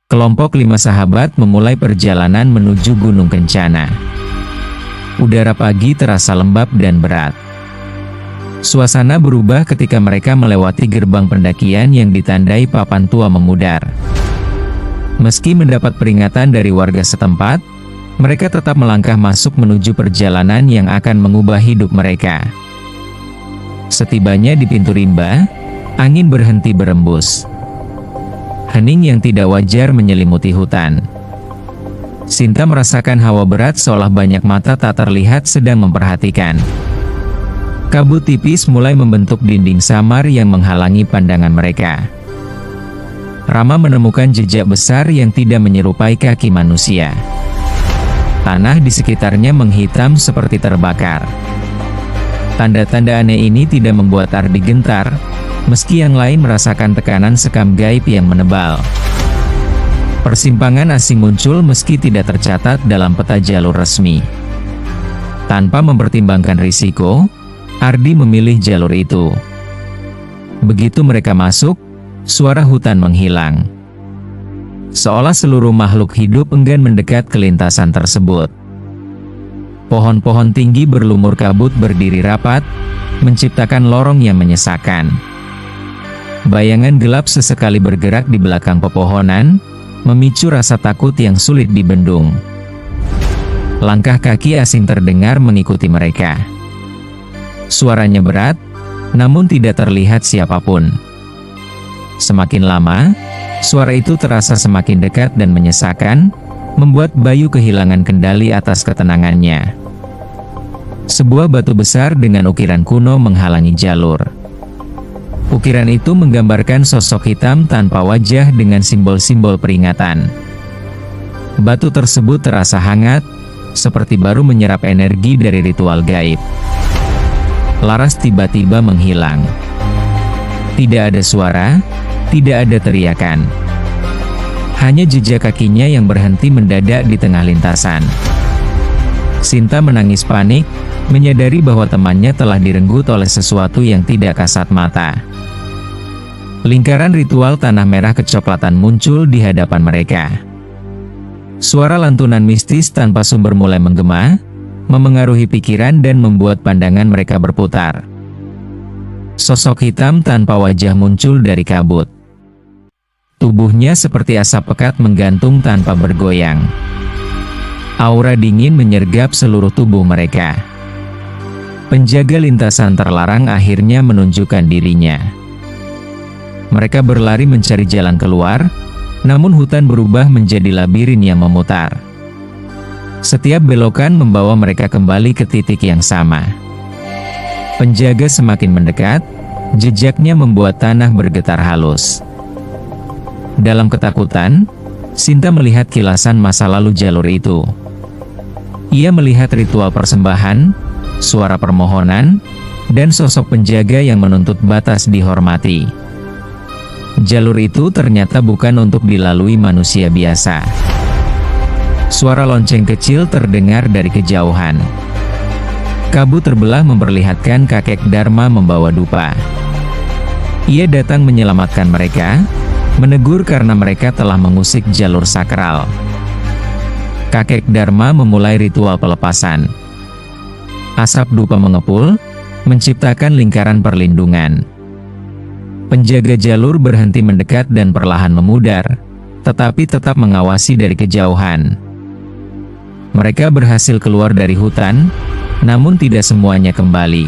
Kelompok 5 sahabat memulai perjalanan menuju Gunung Kencana. Udara pagi terasa lembab dan berat. Suasana berubah ketika mereka melewati gerbang pendakian yang ditandai papan tua memudar. Meski mendapat peringatan dari warga setempat, mereka tetap melangkah masuk menuju perjalanan yang akan mengubah hidup mereka. Setibanya di pintu rimba, angin berhenti berembus. Hening yang tidak wajar menyelimuti hutan. Sinta merasakan hawa berat seolah banyak mata tak terlihat sedang memperhatikan. Kabut tipis mulai membentuk dinding samar yang menghalangi pandangan mereka. Rama menemukan jejak besar yang tidak menyerupai kaki manusia. Tanah di sekitarnya menghitam seperti terbakar. Tanda-tanda aneh ini tidak membuat Ardi gentar, meski yang lain merasakan tekanan sekam gaib yang menebal. Persimpangan asing muncul meski tidak tercatat dalam peta jalur resmi. Tanpa mempertimbangkan risiko, Ardi memilih jalur itu. Begitu mereka masuk, suara hutan menghilang. Seolah seluruh makhluk hidup enggan mendekat ke lintasan tersebut. Pohon-pohon tinggi berlumur kabut berdiri rapat, menciptakan lorong yang menyesakkan. Bayangan gelap sesekali bergerak di belakang pepohonan, memicu rasa takut yang sulit dibendung. Langkah kaki asing terdengar mengikuti mereka. Suaranya berat, namun tidak terlihat siapapun. Semakin lama, suara itu terasa semakin dekat dan menyesakan, membuat Bayu kehilangan kendali atas ketenangannya. Sebuah batu besar dengan ukiran kuno menghalangi jalur. Ukiran itu menggambarkan sosok hitam tanpa wajah dengan simbol-simbol peringatan. Batu tersebut terasa hangat, seperti baru menyerap energi dari ritual gaib. Laras tiba-tiba menghilang. Tidak ada suara, tidak ada teriakan. Hanya jejak kakinya yang berhenti mendadak di tengah lintasan. Sinta menangis panik, menyadari bahwa temannya telah direnggut oleh sesuatu yang tidak kasat mata. Lingkaran ritual tanah merah kecoklatan muncul di hadapan mereka. Suara lantunan mistis tanpa sumber mulai menggema, memengaruhi pikiran dan membuat pandangan mereka berputar. Sosok hitam tanpa wajah muncul dari kabut. Tubuhnya seperti asap pekat menggantung tanpa bergoyang. Aura dingin menyergap seluruh tubuh mereka. Penjaga lintasan terlarang akhirnya menunjukkan dirinya. Mereka berlari mencari jalan keluar, namun hutan berubah menjadi labirin yang memutar. Setiap belokan membawa mereka kembali ke titik yang sama. Penjaga semakin mendekat, jejaknya membuat tanah bergetar halus. Dalam ketakutan, Sinta melihat kilasan masa lalu jalur itu. Ia melihat ritual persembahan, suara permohonan, dan sosok penjaga yang menuntut batas dihormati. Jalur itu ternyata bukan untuk dilalui manusia biasa. Suara lonceng kecil terdengar dari kejauhan. Kabut terbelah memperlihatkan kakek Dharma membawa dupa. Ia datang menyelamatkan mereka, menegur karena mereka telah mengusik jalur sakral. Kakek Dharma memulai ritual pelepasan. Asap dupa mengepul, menciptakan lingkaran perlindungan. Penjaga jalur berhenti mendekat dan perlahan memudar, tetapi tetap mengawasi dari kejauhan. Mereka berhasil keluar dari hutan, namun tidak semuanya kembali.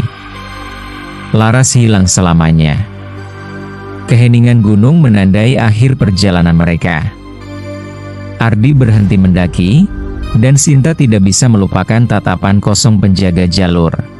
Laras hilang selamanya. Keheningan gunung menandai akhir perjalanan mereka. Ardi berhenti mendaki, dan Sinta tidak bisa melupakan tatapan kosong penjaga jalur.